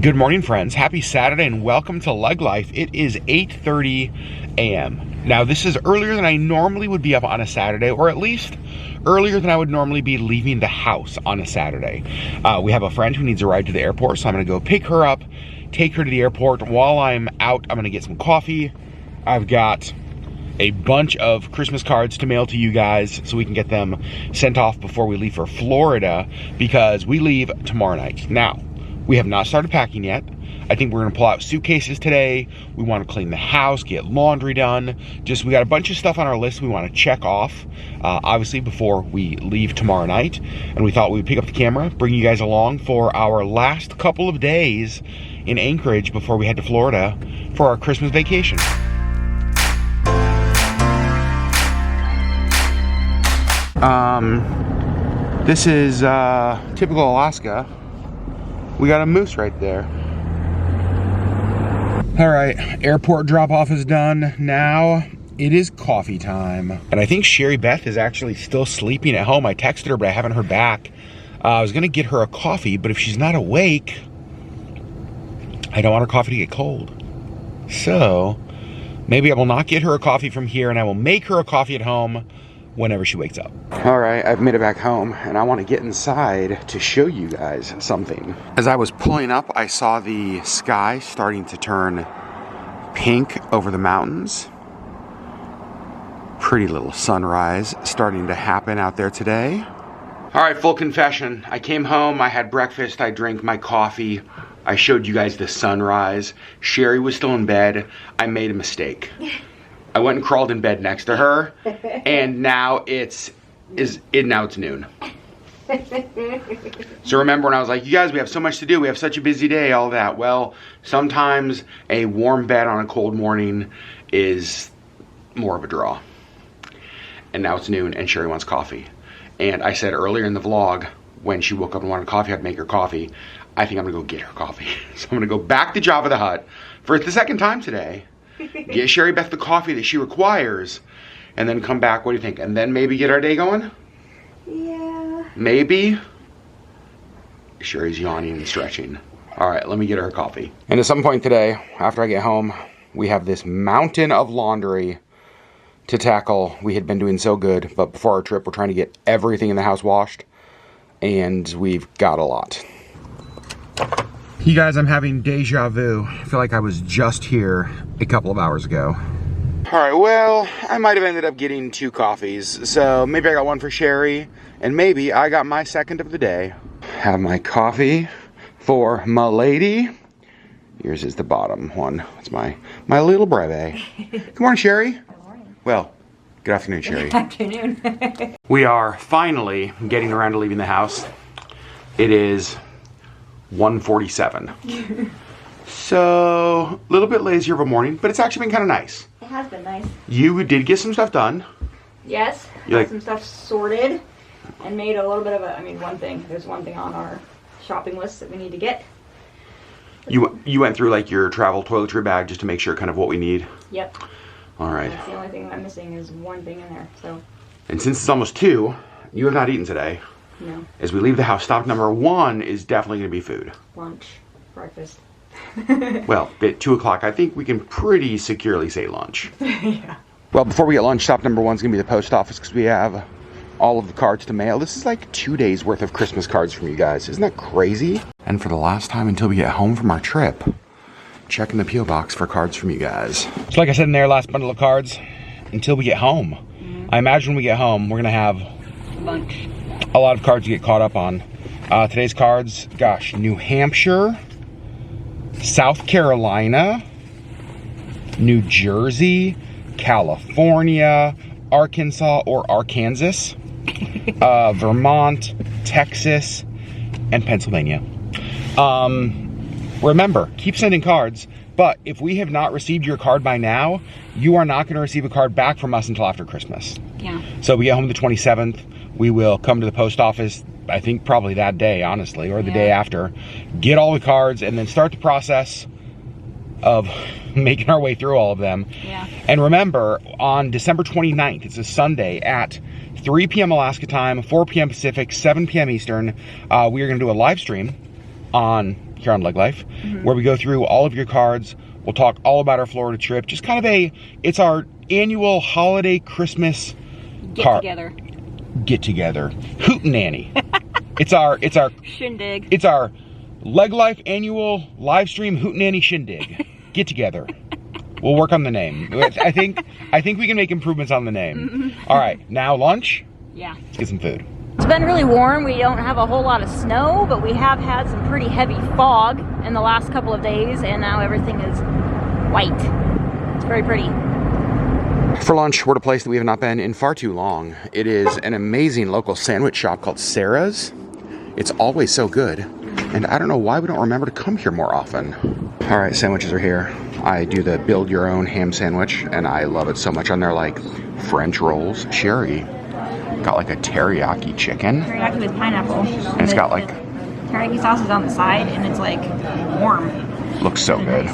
Good morning, friends. Happy Saturday and welcome to LeggLife. It is 8:30 a.m. Now, this is earlier than I normally would be up on a Saturday, or at least earlier than I would normally be leaving the house on a Saturday. We have a friend who needs a ride to the airport, so I'm going to go pick her up, take her to the airport. While I'm out, I'm going to get some coffee. I've got a bunch of Christmas cards to mail to you guys so we can get them sent off before we leave for Florida, because we leave tomorrow night. Now, we have not started packing yet. I think we're gonna pull out suitcases today. We wanna clean the house, get laundry done. We got a bunch of stuff on our list we wanna check off, obviously, before we leave tomorrow night. And we thought we would pick up the camera, bring you guys along for our last couple of days in Anchorage before we head to Florida for our Christmas vacation. This is typical Alaska. We got a moose right there. All right, airport drop-off is done. Now it is coffee time. And I think Sherri Beth is actually still sleeping at home. I texted her, but I haven't heard back. I was gonna get her a coffee, but if she's not awake, I don't want her coffee to get cold. So maybe I will not get her a coffee from here, and I will make her a coffee at home whenever she wakes up. All right, I've made it back home, and I want to get inside to show you guys something. As I was pulling up, I saw the sky starting to turn pink over the mountains. Pretty little sunrise starting to happen out there today. All right, full confession. I came home, I had breakfast, I drank my coffee. I showed you guys the sunrise. Sherri was still in bed. I made a mistake. I went and crawled in bed next to her, and now it's noon. So remember when I was like, you guys, we have so much to do, we have such a busy day, all that. Well, sometimes a warm bed on a cold morning is more of a draw. And now it's noon, and Sherri wants coffee. And I said earlier in the vlog, when she woke up and wanted coffee, I'd make her coffee. I think I'm gonna go get her coffee. So I'm gonna go back to Java the Hutt for the second time today. Get Sherri Beth the coffee that she requires, and then come back. What do you think? And then maybe get our day going? Yeah. Maybe? Sherri's yawning and stretching. All right, let me get her coffee. And at some point today, after I get home, we have this mountain of laundry to tackle. We had been doing so good, but before our trip, we're trying to get everything in the house washed, and we've got a lot. You guys, I'm having deja vu. I feel like I was just here a couple of hours ago. All right, well, I might have ended up getting 2 coffees. So maybe I got one for Sherri, and maybe I got my second of the day. Have my coffee for my lady. Yours is the bottom one. It's my little breve. Good morning, Sherri. Good morning. Well, good afternoon, Sherri. Good afternoon. We are finally getting around to leaving the house. It is 1:47. So a little bit lazier of a morning, but it's actually been kind of nice. It has been nice. You did get some stuff done. Yes, got some stuff sorted and made a little bit of there's one thing on our shopping list that we need to get. You went through like your travel toiletry bag just to make sure kind of what we need. Yep. All right. That's the only thing I'm missing is one thing in there. So. And since it's almost 2, you have not eaten today. No. As we leave the house, stop number 1 is definitely going to be food. Lunch, breakfast. Well, at 2 o'clock, I think we can pretty securely say lunch. Yeah. Well, before we get lunch, stop number 1 is going to be the post office, because we have all of the cards to mail. This is like 2 days worth of Christmas cards from you guys. Isn't that crazy? And for the last time until we get home from our trip, checking the P.O. box for cards from you guys. So like I said in their last bundle of cards, until we get home. I imagine when we get home, we're going to have A bunch. A lot of cards to get caught up on. Today's cards, gosh, New Hampshire, South Carolina, New Jersey, California, Arkansas or Arkansas, Vermont, Texas, and Pennsylvania. Remember, keep sending cards, but if we have not received your card by now, you are not going to receive a card back from us until after Christmas. Yeah. So we get home the 27th. We will come to the post office, I think probably that day, honestly, or the day after. Get all the cards and then start the process of making our way through all of them. Yeah. And remember, on December 29th, it's a Sunday at 3 p.m. Alaska time, 4 p.m. Pacific, 7 p.m. Eastern, we are going to do a live stream on here on LeggLife, where we go through all of your cards. We'll talk all about our Florida trip. Just kind of it's our annual holiday Christmas get together. Hootenanny. It's our shindig. It's our LeggLife annual live stream Hootenanny shindig get together. We'll work on the name. I think we can make improvements on the name. All right, now lunch. Yeah. Let's get some food. It's been really warm. We don't have a whole lot of snow, but we have had some pretty heavy fog in the last couple of days, and now everything is white. It's very pretty. For lunch, we're at a place that we have not been in far too long. It is an amazing local sandwich shop called Sarah's. It's always so good, and I don't know why we don't remember to come here more often. All right, sandwiches are here. I do the build your own ham sandwich, and I love it so much. On there, like French rolls. Sherri got like a teriyaki chicken. Teriyaki with pineapple. And it's got like teriyaki sauce is on the side, and it's like warm. Looks so good.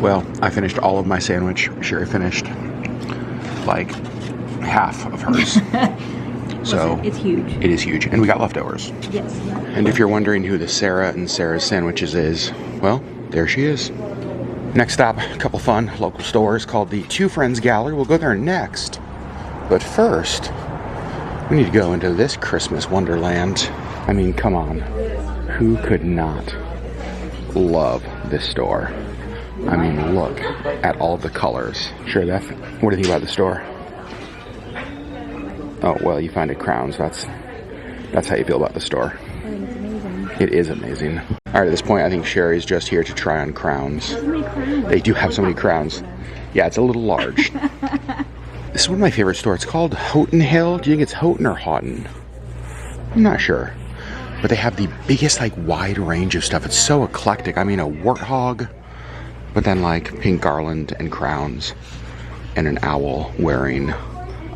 Well, I finished all of my sandwich. Sherri finished like half of hers. So listen, it's huge. It is huge, and we got leftovers. Yes. And if you're wondering who the Sarah and Sarah's Sandwiches is, well, there she is. Next stop, a couple fun local stores called the Two Friends Gallery. We'll go there next. But first, we need to go into this Christmas wonderland. I mean, come on. Who could not love this store? I mean, look at all the colors. Sure, what do you think about the store? Oh, well, you find it crowns. That's how you feel about the store. I think it's amazing. It is amazing. All right, at this point, I think Sherri's just here to try on crowns. So many crowns. They do have so many crowns. Yeah, it's a little large. This is one of my favorite stores. It's called HoughtonHill. Do you think it's Houghton or Houghton? I'm not sure. But they have the biggest, like, wide range of stuff. It's so eclectic. I mean, a warthog, but then, like, pink garland and crowns, and an owl wearing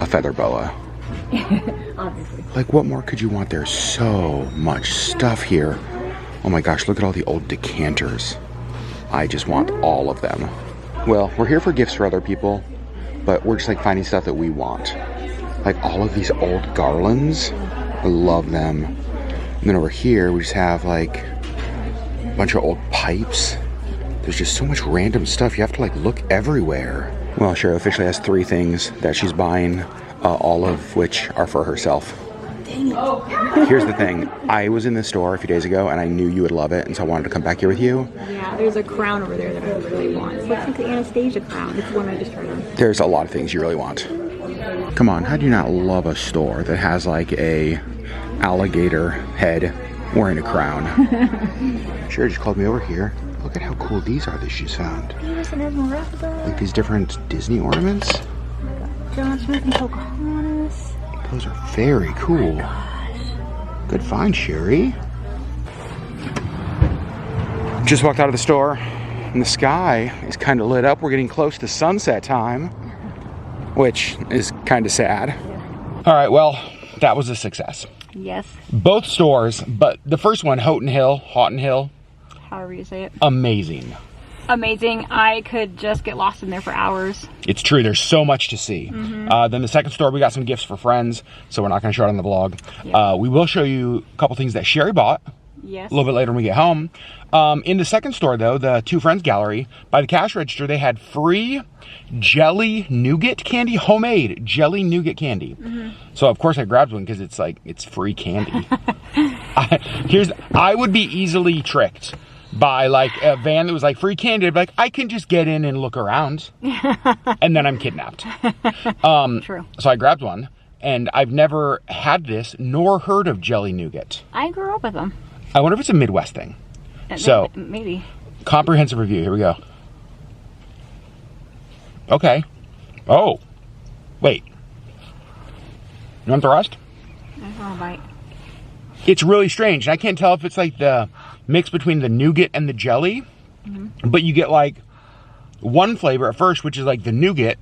a feather boa. Obviously. Like, what more could you want? There's so much stuff here. Oh my gosh, look at all the old decanters. I just want all of them. Well, we're here for gifts for other people, but we're just like finding stuff that we want. Like all of these old garlands. I love them. And then over here, we just have like a bunch of old pipes. There's just so much random stuff. You have to like look everywhere. Well, Sherri officially has 3 things that she's buying, all of which are for herself. Dang it. Here's the thing. I was in this store a few days ago and I knew you would love it, and so I wanted to come back here with you. Yeah, there's a crown over there that I really want. It looks like the Anastasia crown. It's the one I just tried on. There's a lot of things you really want. Come on, how do you not love a store that has like a alligator head wearing a crown? Sherri just called me over here. Look at how cool these are that she's found. Like these different Disney ornaments. John Smith and Pocahontas. Those are very cool. Good find, Sherri. Just walked out of the store, and the sky is kind of lit up. We're getting close to sunset time, which is kind of sad. All right, well, that was a success. Yes. Both stores, but the first one, HoughtonHill, however you say it. Amazing. Amazing. I could just get lost in there for hours. It's true. There's so much to see. Then the second store, we got some gifts for friends, so we're not going to show it on the vlog. Yep. We will show you a couple things that Sherri bought. Yes. A little bit later when we get home. In the second store, though, the Two Friends Gallery, by the cash register, they had free jelly nougat candy, homemade jelly nougat candy. So, of course, I grabbed one because it's like, it's free candy. I would be easily tricked by like a van that was like free candy. I'd be like, I can just get in and look around. And then I'm kidnapped. True. So I grabbed one, and I've never had this nor heard of jelly nougat. I grew up with them. I wonder if it's a Midwest thing. So, maybe. Comprehensive review. Here we go. Okay. Oh. Wait. You want the rest? I want a bite. It's really strange. I can't tell if it's like the mix between the nougat and the jelly. But you get like one flavor at first, which is like the nougat.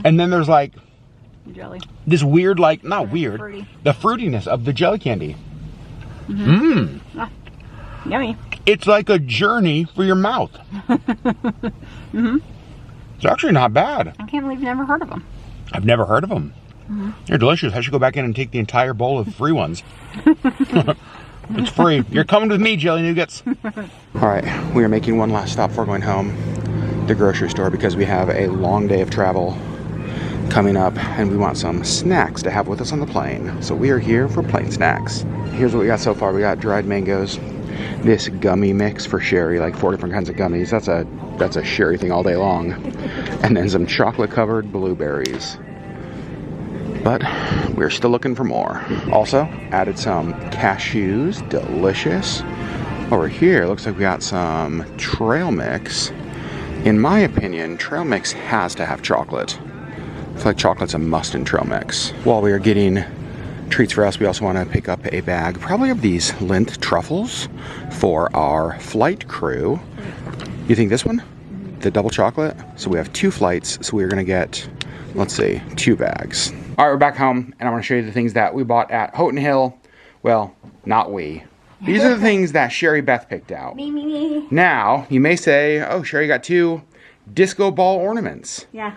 And then there's like jelly. This weird, like, not weird. Fruity. The fruitiness of the jelly candy. Ah, yummy. It's like a journey for your mouth. It's actually not bad. I can't believe you've never heard of them. I've never heard of them. They're delicious. I should go back in and take the entire bowl of free ones. It's free. You're coming with me, Jelly Nougats. All right, we are making one last stop before going home, the grocery store, because we have a long day of travel coming up and we want some snacks to have with us on the plane. So we are here for plane snacks. Here's what we got so far. We got dried mangoes, this gummy mix for Sherri, like 4 different kinds of gummies. That's a Sherri thing all day long. And then some chocolate covered blueberries. But we're still looking for more. Also added some cashews, delicious. Over here looks like we got some trail mix. In my opinion, trail mix has to have chocolate. I feel like chocolate's a must in trail mix. While we are getting treats for us, we also want to pick up a bag, probably of these Lindt truffles for our flight crew. You think this one? The double chocolate? So we have 2 flights, so we're gonna get, let's see, 2 bags. All right, we're back home, and I want to show you the things that we bought at HoughtonHill. Well, not we. These are the things that Sherri Beth picked out. Me. Now, you may say, oh, Sherri got 2 disco ball ornaments. Yeah.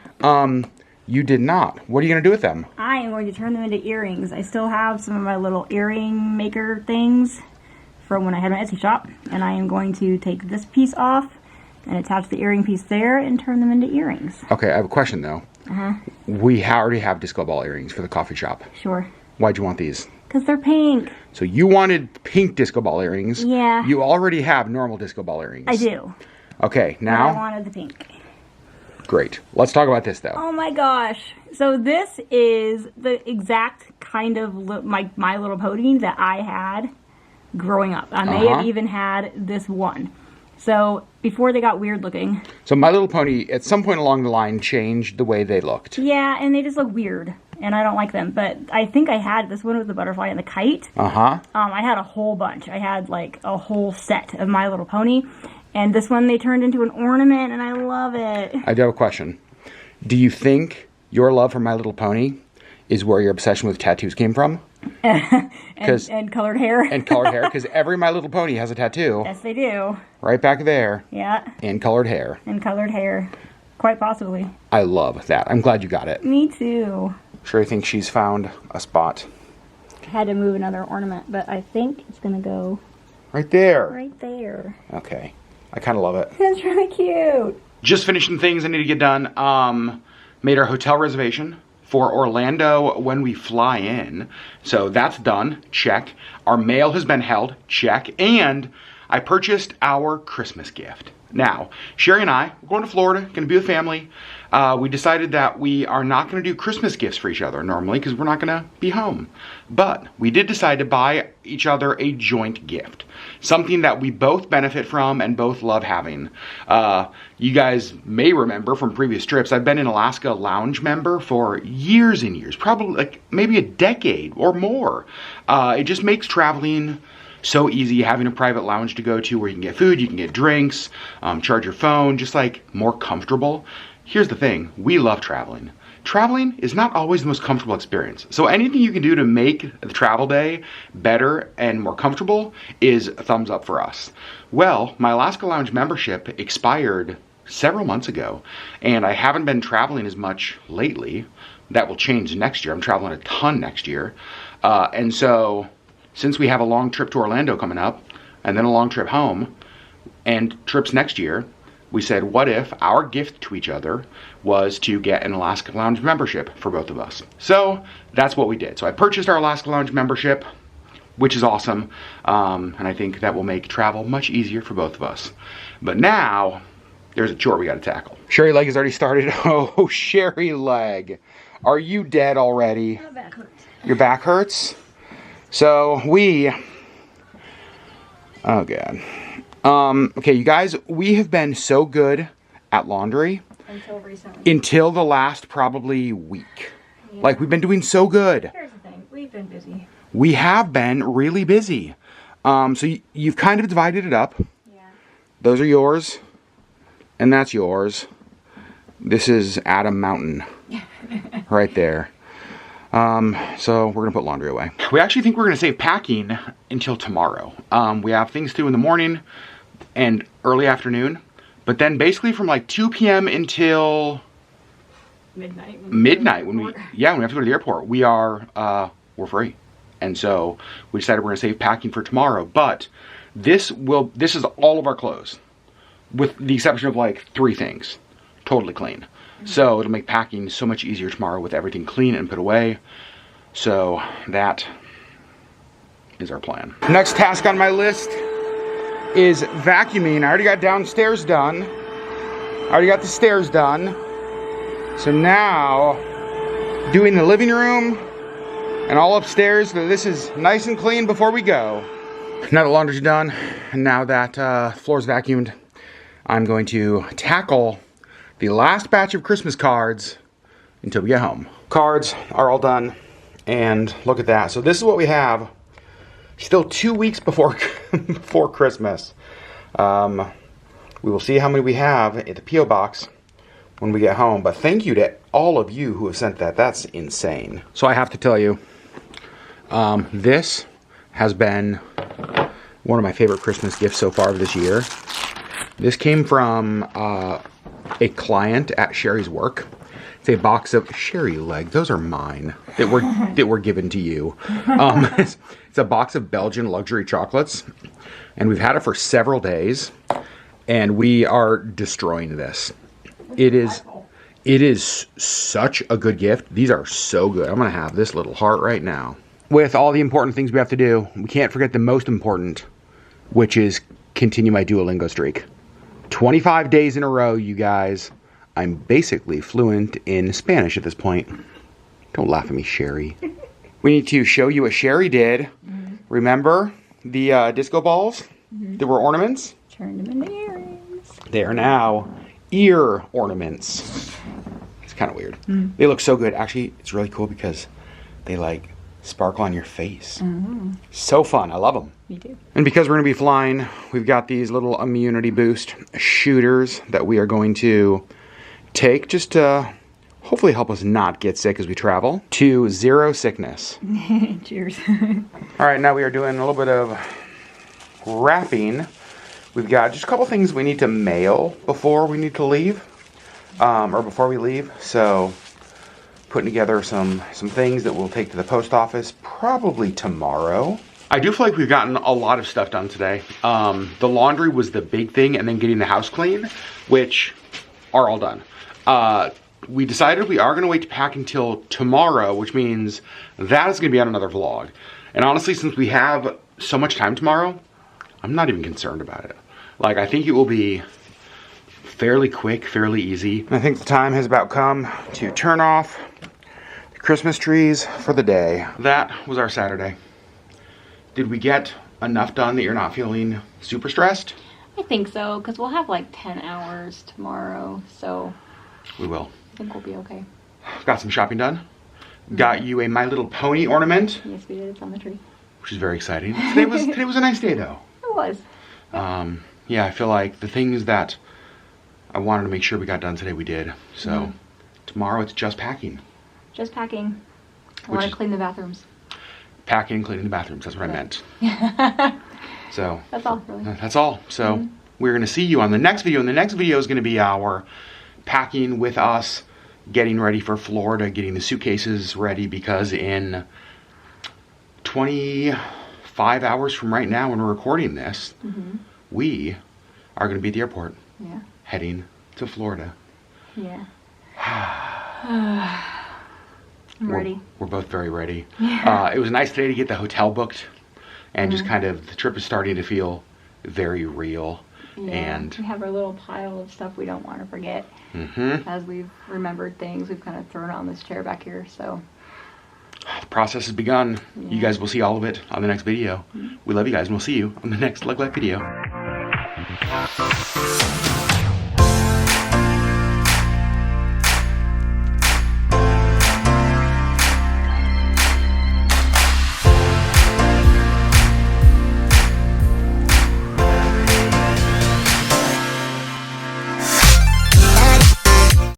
You did not. What are you going to do with them? I am going to turn them into earrings. I still have some of my little earring maker things from when I had my Etsy shop, and I am going to take this piece off and attach the earring piece there and turn them into earrings. Okay, I have a question though. We already have disco ball earrings for the coffee shop. Sure. Why'd you want these? Because they're pink. So you wanted pink disco ball earrings. Yeah. You already have normal disco ball earrings. I do. Okay, now. But I wanted the pink. Great. Let's talk about this though. Oh my gosh. So this is the exact kind of My Little Pony that I had growing up. I may have even had this one. So before they got weird looking. So My Little Pony at some point along the line changed the way they looked. Yeah, and they just look weird. And I don't like them. But I think I had this one with the butterfly and the kite. I had a whole bunch. I had like a whole set of My Little Pony. And this one they turned into an ornament, and I love it. I do have a question. Do you think your love for My Little Pony is where your obsession with tattoos came from? and colored hair. And colored hair, because every My Little Pony has a tattoo. Yes, they do. Right back there. Yeah. And colored hair. And colored hair. Quite possibly. I love that. I'm glad you got it. Me too. Sherri thinks she's found a spot. I had to move another ornament, but I think it's going to go... Right there. Right there. Okay. I kind of love it. That's really cute. Just finishing things I need to get done. Made our hotel reservation for Orlando when we fly in. So that's done. Check. Our mail has been held. Check. And I purchased our Christmas gift. Now, Sherri and I, we're going to Florida, going to be with family. We decided that we are not going to do Christmas gifts for each other normally because we're not going to be home. But we did decide to buy each other a joint gift. Something that we both benefit from and both love having. You guys may remember from previous trips, I've been an Alaska Lounge member for years and years, probably like maybe a decade or more. It just makes traveling so easy, having a private lounge to go to where you can get food, you can get drinks, charge your phone, just like more comfortable. Here's the thing, we love traveling. Traveling is not always the most comfortable experience. So anything you can do to make the travel day better and more comfortable is a thumbs up for us. Well, my Alaska Lounge membership expired several months ago, and I haven't been traveling as much lately. That will change next year. I'm traveling a ton next year. And so since we have a long trip to Orlando coming up, and then a long trip home, and trips next year, we said, what if our gift to each other was to get an Alaska Lounge membership for both of us? So that's what we did. So I purchased our Alaska Lounge membership, which is awesome. And I think that will make travel much easier for both of us. But now, there's a chore we got to tackle. Sherri Legg has already started. Oh, Sherri Legg. Are you dead already? My back hurts. Your back hurts? So oh God. Okay, you guys, we have been so good at laundry. Until recently. Until the last probably week. Yeah. Like, we've been doing so good. Here's the thing, we've been busy. We have been really busy. So you've kind of divided it up. Yeah. Those are yours. And that's yours. This is Adam Mountain. Right there. So we're gonna put laundry away. We actually think we're gonna save packing until tomorrow. We have things to do in the morning and early afternoon, but then basically from like 2 p.m. until midnight. When we have to go to the airport, we're free. And so we decided we're gonna save packing for tomorrow. But this is all of our clothes, with the exception of like 3 things, totally clean. So it'll make packing so much easier tomorrow with everything clean and put away. So that is our plan. Next task on my list is vacuuming. I already got downstairs done. I already got the stairs done. So now, doing the living room and all upstairs, so this is nice and clean before we go. Now the laundry's done, and now that floor's vacuumed, I'm going to tackle the last batch of Christmas cards until we get home. Cards are all done, and look at that. So this is what we have. Still 2 weeks before before Christmas. We will see how many we have at the P.O. box when we get home. But thank you to all of you who have sent that. That's insane. So I have to tell you, this has been one of my favorite Christmas gifts so far of this year. This came from a client at Sherri's work. It's a box of Sherri Legg. Those are mine that were given to you. It's a box of Belgian luxury chocolates, and we've had it for several days, and we are destroying this. It is such a good gift. These are so good. I'm gonna have this little heart right now. With all the important things we have to do, we can't forget the most important, which is continue my Duolingo streak. 25 days in a row, you guys. I'm basically fluent in Spanish at this point. Don't laugh at me, Sherri. We need to show you what Sherri did. Remember the disco balls that were ornaments? Turned them into earrings. They are now ear ornaments. It's kind of weird. They look so good. Actually, it's really cool because they like sparkle on your face. So fun. I love them. Me too. And because we're going to be flying, we've got these little immunity boost shooters that we are going to take just to hopefully help us not get sick as we travel to zero sickness. Cheers. All right, now we are doing a little bit of wrapping. We've got just a couple things we need to mail before we need to leave, or before we leave. So putting together some things that we'll take to the post office probably tomorrow. I do feel like we've gotten a lot of stuff done today. The laundry was the big thing, and then getting the house clean, which are all done. We decided we are going to wait to pack until tomorrow, which means that is going to be on another vlog. And honestly, since we have so much time tomorrow, I'm not even concerned about it. Like, I think it will be fairly quick, fairly easy. And I think the time has about come to turn off the Christmas trees for the day. That was our Saturday. Did we get enough done that you're not feeling super stressed? I think so, because we'll have like 10 hours tomorrow, so we will. I think we'll be okay. Got some shopping done. Got you a My Little Pony ornament. Yes, we did. It's on the tree. Which is very exciting. Today was a nice day, though. It was. Yeah, I feel like the things that I wanted to make sure we got done today, we did. So tomorrow it's just packing. Just packing. I want to clean the bathrooms. Packing and cleaning the bathrooms. That's what I meant. So that's all, really. That's all. So we're going to see you on the next video. And the next video is going to be our packing with us, getting ready for Florida, getting the suitcases ready, because in 25 hours from right now when we're recording this, we are going to be at the airport. Yeah. Heading to Florida. Yeah. I'm ready. We're both very ready. Yeah. It was nice today to get the hotel booked, and just kind of the trip is starting to feel very real. Yeah, and we have our little pile of stuff we don't want to forget. As we've remembered things, we've kind of thrown it on this chair back here. So the process has begun. Yeah. You guys will see all of it on the next video. We love you guys, and we'll see you on the next LeggLife video.